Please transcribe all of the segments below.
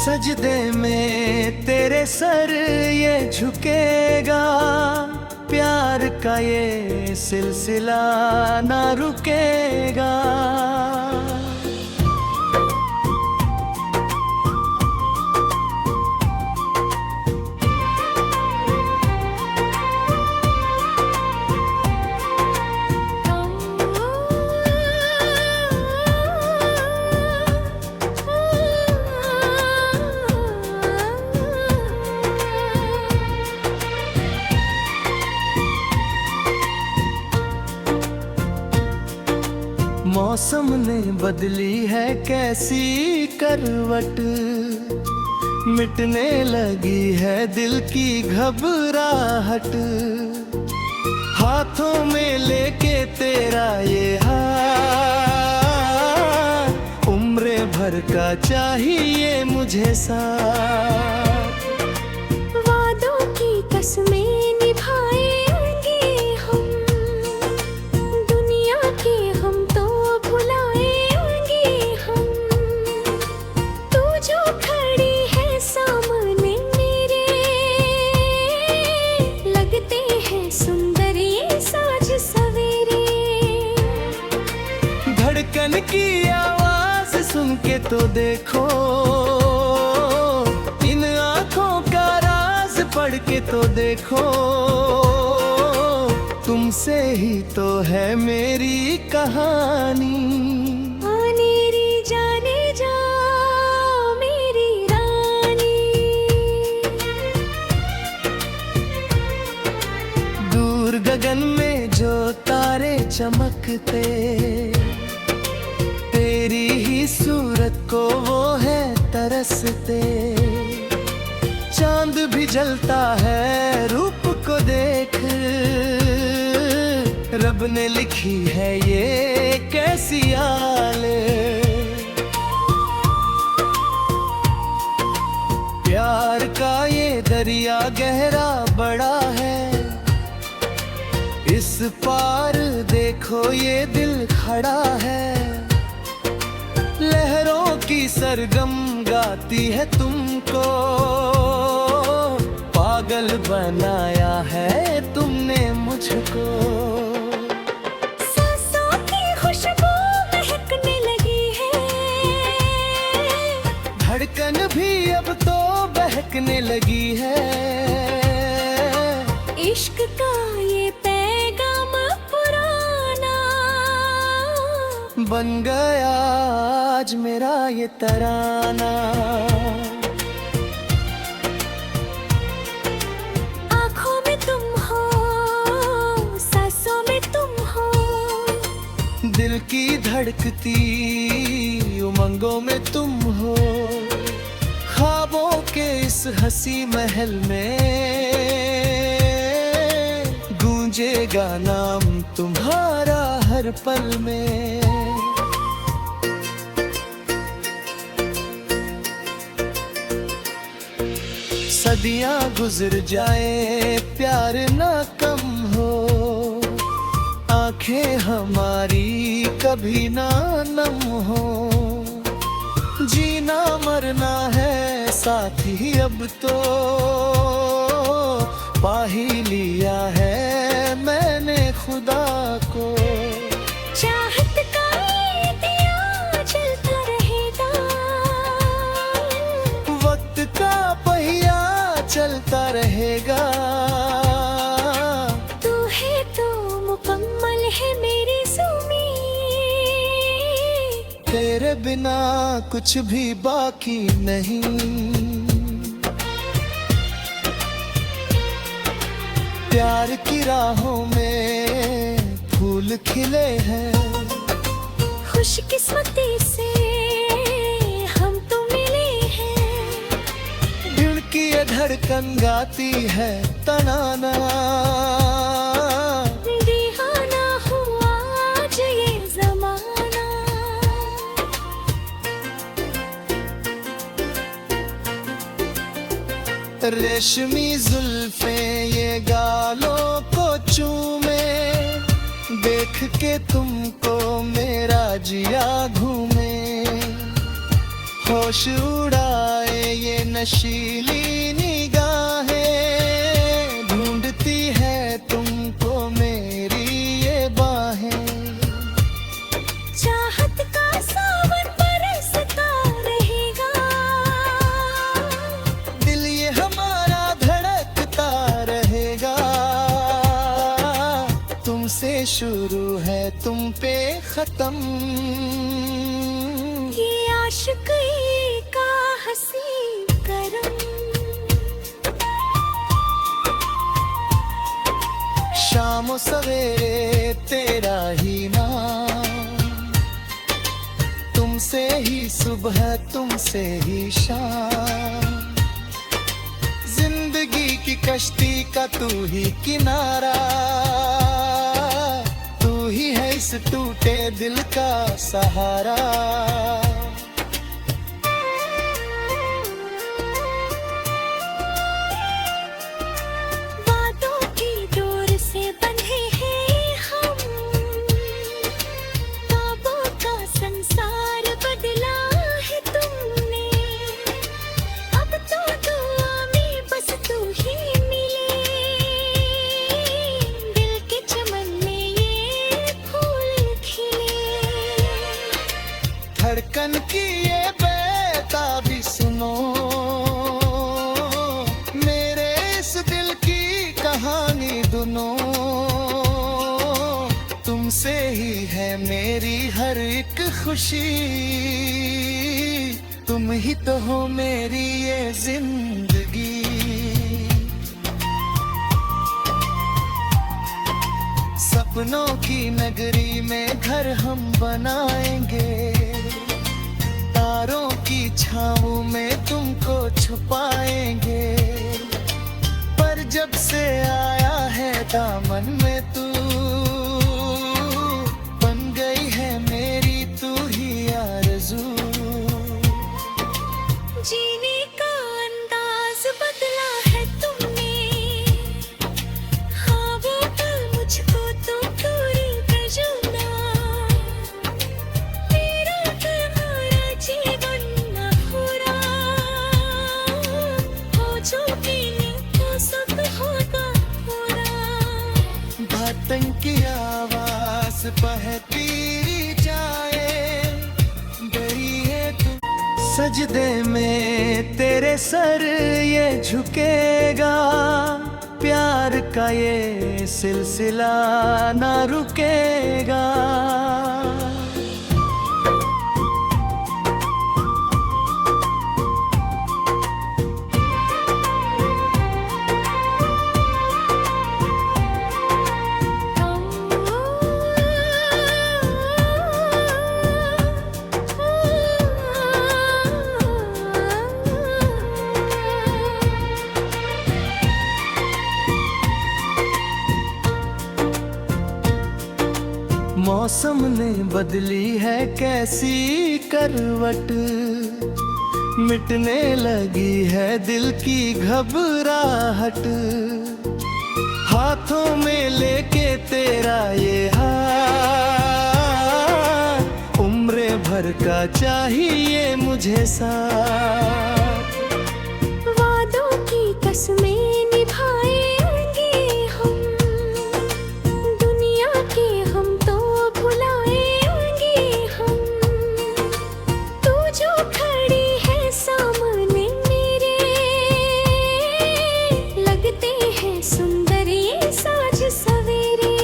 सजदे में तेरे सर ये झुकेगा, प्यार का ये सिलसिला ना रुकेगा। मौसम ने बदली है कैसी करवट, मिटने लगी है दिल की घबराहट। हाथों में लेके तेरा ये हाथ, उम्र भर का चाहिए मुझे साथ। वादों की कसमें निभाएंगे हम, दुनिया के हम तो भुलाएंगे हम। तू जो खड़ी है सामने मेरे, लगते हैं सुंदर ये साज सवेरे। धड़कन की आवाज सुन के तो देखो, इन आँखों का राज पढ़ के तो देखो। तुमसे ही तो है मेरी कहानी, मेरी जाने जा मेरी रानी। दूर गगन में जो तारे चमकते, तेरी ही सूरत को वो है तरसते। चांद भी जलता है रूप को देख, रब ने लिखी है ये कैसी आले। प्यार का ये दरिया गहरा बड़ा है, इस पार देखो ये दिल खड़ा है। लहरों की सरगम गाती है तुमको, पागल बनाया है तुमने मुझको। सांसों की खुशबू महकने लगी है, धड़कन भी अब तो बहकने लगी है। इश्क का ये पैगाम पुराना बन गया आज मेरा ये तराना। आँखों में तुम हो, सांसों में तुम हो, दिल की धड़कती उमंगों में तुम हो। ख्वाबों के इस हंसी महल में गूंजेगा नाम तुम्हारा हर पल में। सदियां गुजर जाए प्यार ना कम हो, आंखें हमारी कभी ना नम हो। जीना मरना है साथी अब तो, पा ही लिया है मैंने खुदा को। चाहत का ये दिया जलता रहेगा, वक्त का पहिया चलता रहेगा। तू है तो मुकम्मल है मेरी ज़मीं, तेरे बिना कुछ भी बाकी नहीं। प्यार की राहों में फूल खिले हैं, खुशकिस्मती से हम तो मिले हैं। दिल की ये धड़कन गाती है तराना, दीवाना हुआ आज ये ज़माना। रेशमी जुल्फे ये गालों को चूमे, देख के तुमको मेरा जिया घूमे। होश उड़ाए नशीली निगाहें, ढूंढती है तुमको मेरी ये बाहें। चाहत का सावन बरसता रहेगा, दिल ये हमारा धड़कता रहेगा। तुमसे शुरू है तुम पे खत्म, ये आशिकी का हंसी करम। शाम सवेरे तेरा ही नाम, तुमसे ही सुबह तुमसे ही शाम। जिंदगी की कश्ती का तू ही किनारा, तू ही है इस टूटे दिल का सहारा। बातों की डोर से बंधे हैं हम, ख्वाबों का संसार बदला है तुमने। अब तो दुआ में बस तू ही मिले, दिल के चमन में ये फूल खिले। धड़कन की ये बेताबी सुनो, मेरे इस दिल की कहानी दुनो। तुमसे ही है मेरी हर एक खुशी, तुम ही तो हो मेरी ये जिंदगी। सपनों की नगरी में घर हम बनाएंगे, तारों की छाँव में तुमको छुपाएंगे। पर जब से आया है दामन में तू, बन गई है मेरी तू ही आरज़ू। जीने का अंदाज बदला है तुमने, हाँ वो पल मुझको तो पूरी तजुर्बा। तेरा तुम्हारा जीवन अधूरा, हो जो पीने तो सब होगा पूरा। बातन की आवाज बहती जाए, गई है तू सजदे में तेरे सर ये झुकेगा। प्यार का ये सिलसिला ना रुकेगा। मौसम ने बदली है कैसी करवट, मिटने लगी है दिल की घबराहट। हाथों में लेके तेरा ये हाथ, उम्र भर का चाहिए मुझे साथ। वादों की कसमें निभाएंगे हम, दुनिया के हम तो भुलाएंगे हम। तू जो खड़ी है सामने मेरे, लगते हैं सुंदर ये साज सवेरे।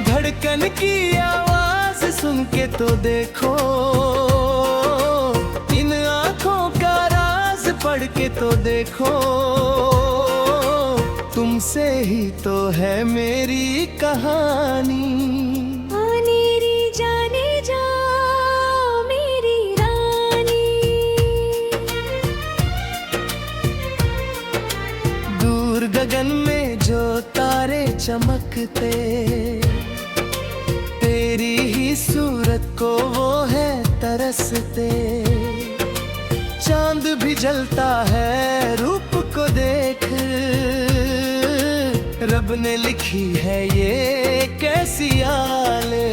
धड़कन की आवाज सुन के तो देखो, इन आंखों का राज पढ़ के तो देखो। तुमसे ही तो है मेरी कहानी। आनेरी जाने जा मेरी रानी, दूर गगन में जो तारे चमकते, तेरी ही सूरत को वो है तरसते। चांद भी जलता है रूप को देख, रब ने लिखी है ये कैसी आले।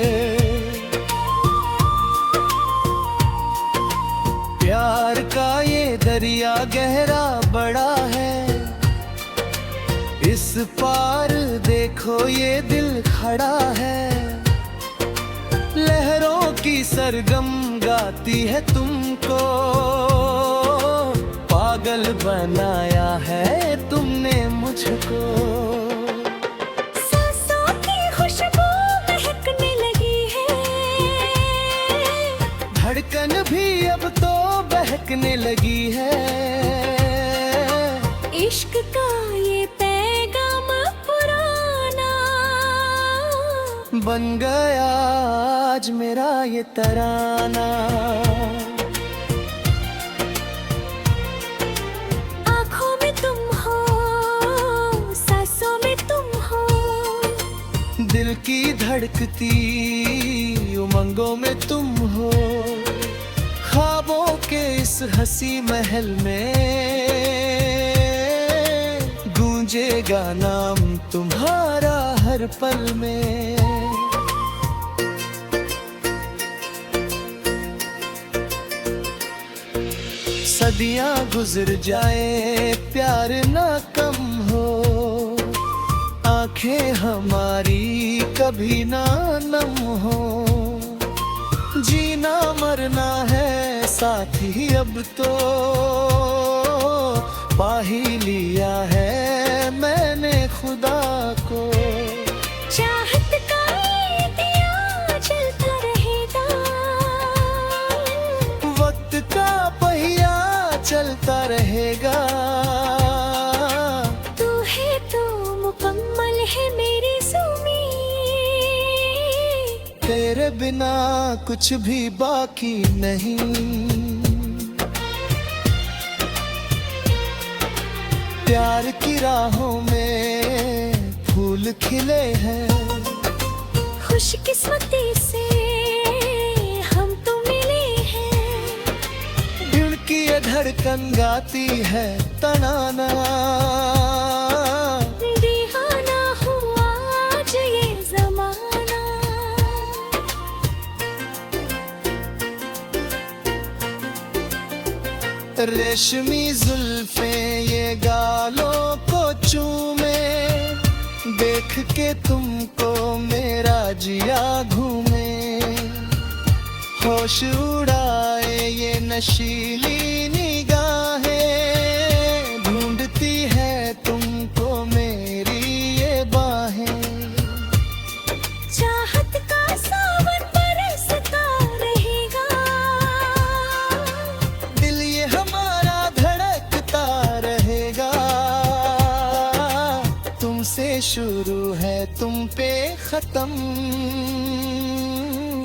प्यार का ये दरिया गहरा बड़ा है, इस पार देखो ये दिल खड़ा है। लहरों की सरगम गाती है तुमको, पागल बनाया है तुमने मुझको। सांसों की खुशबू महकने लगी है, धड़कन भी अब तो बहकने लगी है। इश्क का ये पैगाम पुराना बन गया आज मेरा ये तराना। आँखों में तुम हो, सांसों में तुम हो, दिल की धड़कती उमंगों में तुम हो। ख्वाबों के इस हंसी महल में गूंजेगा नाम तुम्हारा हर पल में। सदियां गुजर जाए प्यार ना कम हो, आंखें हमारी कभी ना नम हो। जीना मरना है साथ ही अब तो, पा ही लिया है मैंने खुदा को। चाहत का ये दिया जलता रहेगा, वक्त का पहिया चलता रहेगा। तू है तो मुकम्मल है मेरी ज़मीं, तेरे बिना कुछ भी बाकी नहीं। प्यार की राहों में फूल खिले हैं, खुशकिस्मती से हम तो मिले हैं। दिल की ये धड़कन गाती है तराना, दीवाना हुआ आज ये ज़माना। रेशमी जुल्फे ये गालों को चूमे, देख के तुमको मेरा जिया घूमे। होश उड़ाए ये नशीली निगाहें, ढूंढती है तुमको मेरी ये बाहें। चाहत का सावन बरसता रहेगा, दिल ये हमारा धड़कता रहेगा। तुमसे शुरू है तुम पे खत्म,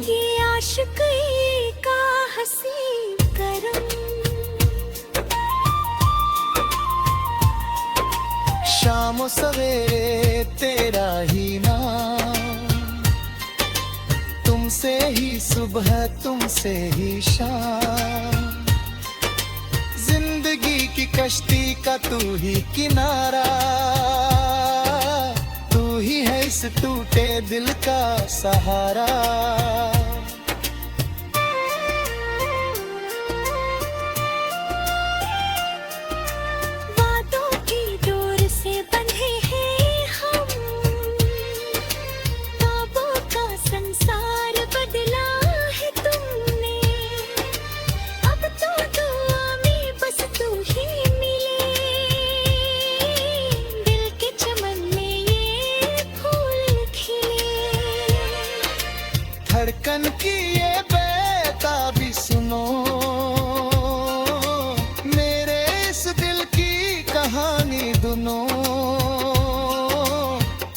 ये आशिकी का हसी करम। शाम सवेरे तेरा ही नाम, तुमसे ही सुबह तुमसे ही शाम। जिंदगी की कश्ती का तू ही किनारा, तू ही है इस टूटे दिल का सहारा। वादों की डोर से बंधे हैं हम, ख्वाबों का संसार बदला है तुमने। अब तो दुआ में बस तू ही मिले, दिल के चमन में ये फूल खिले। धड़कन की ये बेताबी सुनो, मेरे इस दिल की कहानी दोनों।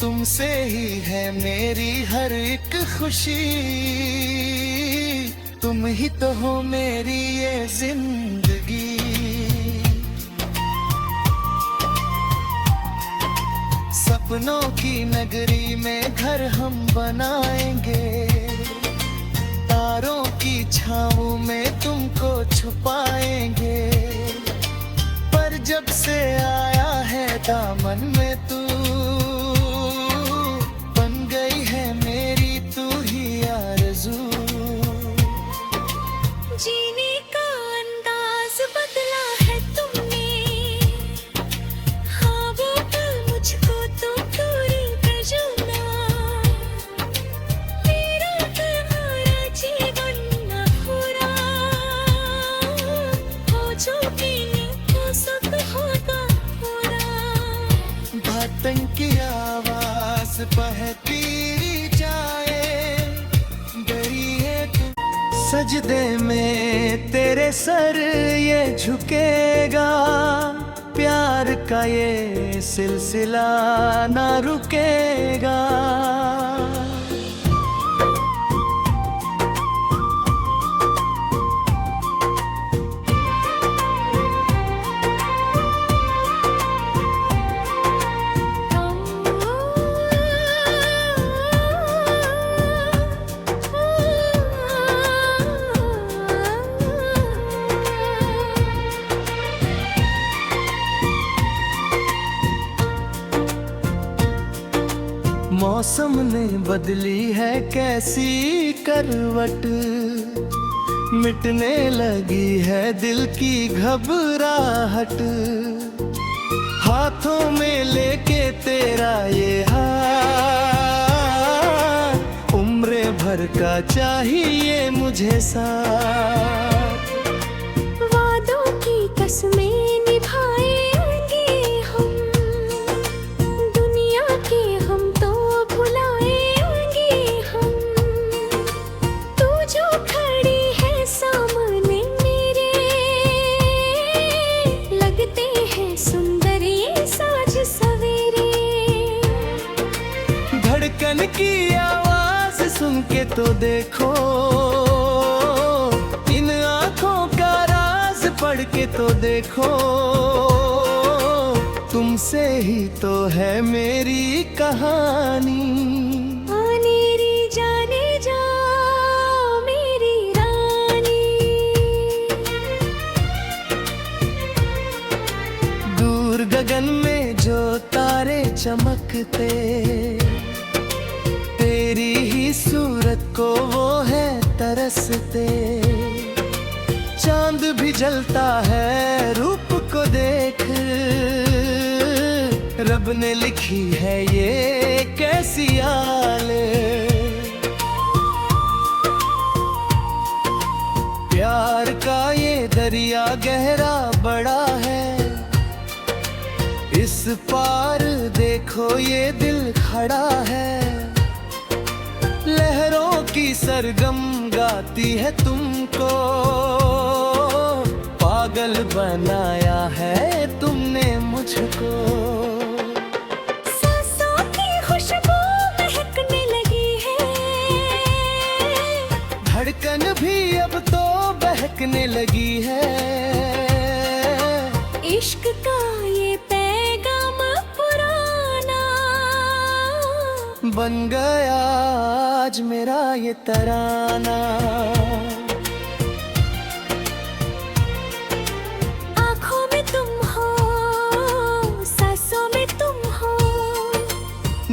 तुमसे ही है मेरी हर एक खुशी, तुम ही तो हो मेरी ये जिंदगी। सपनों की नगरी में घर हम बनाएंगे, तारों की छाँव में तुमको छुपाएंगे। पर जब से आया है दामन में तू, बन गई है मेरी तू ही आरज़ू। जीने का अंदाज बदला है चौकीने क्या सब होगा पूरा। बातन की आवाज बहती जाए, डरी है तू। सजदे में तेरे सर ये झुकेगा, प्यार का ये सिलसिला ना रुकेगा। मौसम ने बदली है कैसी करवट, मिटने लगी है दिल की घबराहट। हाथों में लेके तेरा ये हाथ, उम्र भर का चाहिए मुझे साथ। वादों की कसमें निभाएंगे हम, दुनिया के हम तो भुलाएंगे हम। तू जो खड़ी है सामने मेरे, लगते हैं सुंदर ये साज सवेरे। धड़कन की आवाज सुन के तो देखो, इन आंखों का राज पढ़ के तो देखो। तुमसे ही तो है मेरी कहानी। आनेरी जाने जा मेरी रानी। दूर गगन में जो तारे चमकते, तेरी ही सूरत को वो है तरसते। चांद भी जलता है रूप को देख, रब ने लिखी है ये कैसी आले। प्यार का ये दरिया गहरा बड़ा है, इस पार देखो ये दिल खड़ा है। लहरों की सरगम गाती है तुमको, पागल बनाया है तुमने मुझको। सांसों की खुशबू महकने लगी है, धड़कन भी अब तो बहकने लगी है। इश्क का ये पैगाम पुराना बन गया आज मेरा ये तराना। आँखों में तुम हो, सांसों में तुम हो,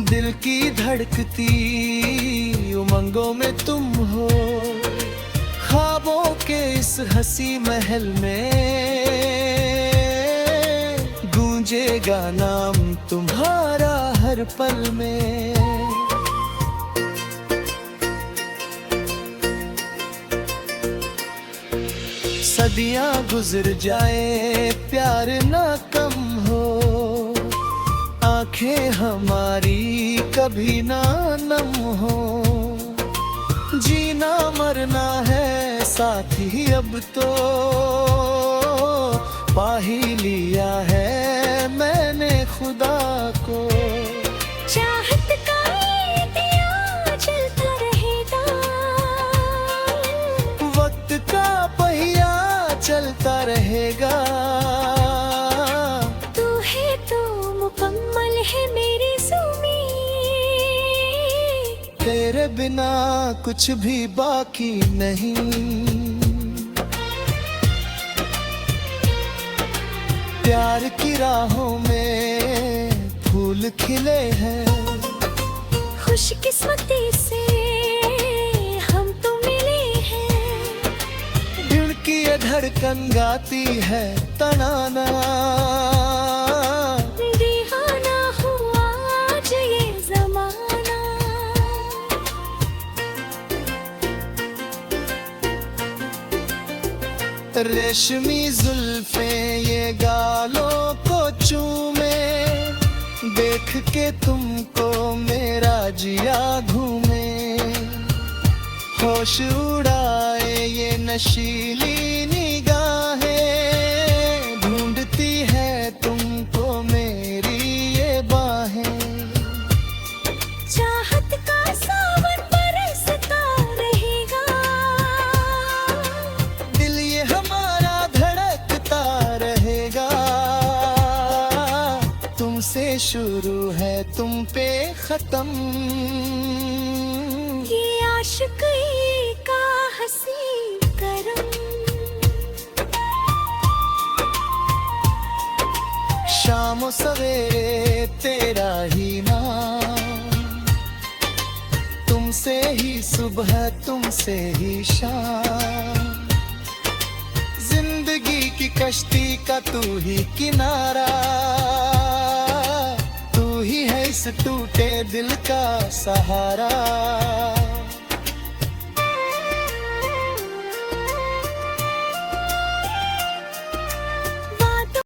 दिल की धड़कती उमंगों में तुम हो। ख्वाबों के इस हंसी महल में गूंजेगा नाम तुम्हारा हर पल में। सदियां गुजर जाए प्यार ना कम हो, आंखें हमारी कभी ना नम हो। जीना मरना है साथ ही अब तो, पा ही लिया है मैंने खुदा को। चाहत का ये दिया जलता रहेगा, वक्त का पहिया चलता रहेगा। तू है तो मुकम्मल है मेरी ज़मीं, तेरे बिना कुछ भी बाकी नहीं। प्यार की राहों में फूल खिले हैं, खुशकिस्मती से हम तो मिले हैं। दिल की ये धड़कन गाती है तनाना, दीवाना हुआ आज ये ज़माना। रेशमी जुल्फे ये गालों को चूमे, देख के तुमको मेरा जिया घूमे। होश उड़ाए ये नशीली निगाहें, ढूंढती है तुमको मेरी ये बाहें। चाहत का सावन बरसता रहेगा, दिल ये हमारा धड़कता रहेगा। तुमसे शुरू है तुम पे खत्म, ये आशिकी का हसी करम। शाम सवेरे तेरा ही नाम, तुमसे ही सुबह तुमसे ही शाम। जिंदगी की कश्ती का तू ही किनारा, तू ही है इस टूटे दिल का सहारा।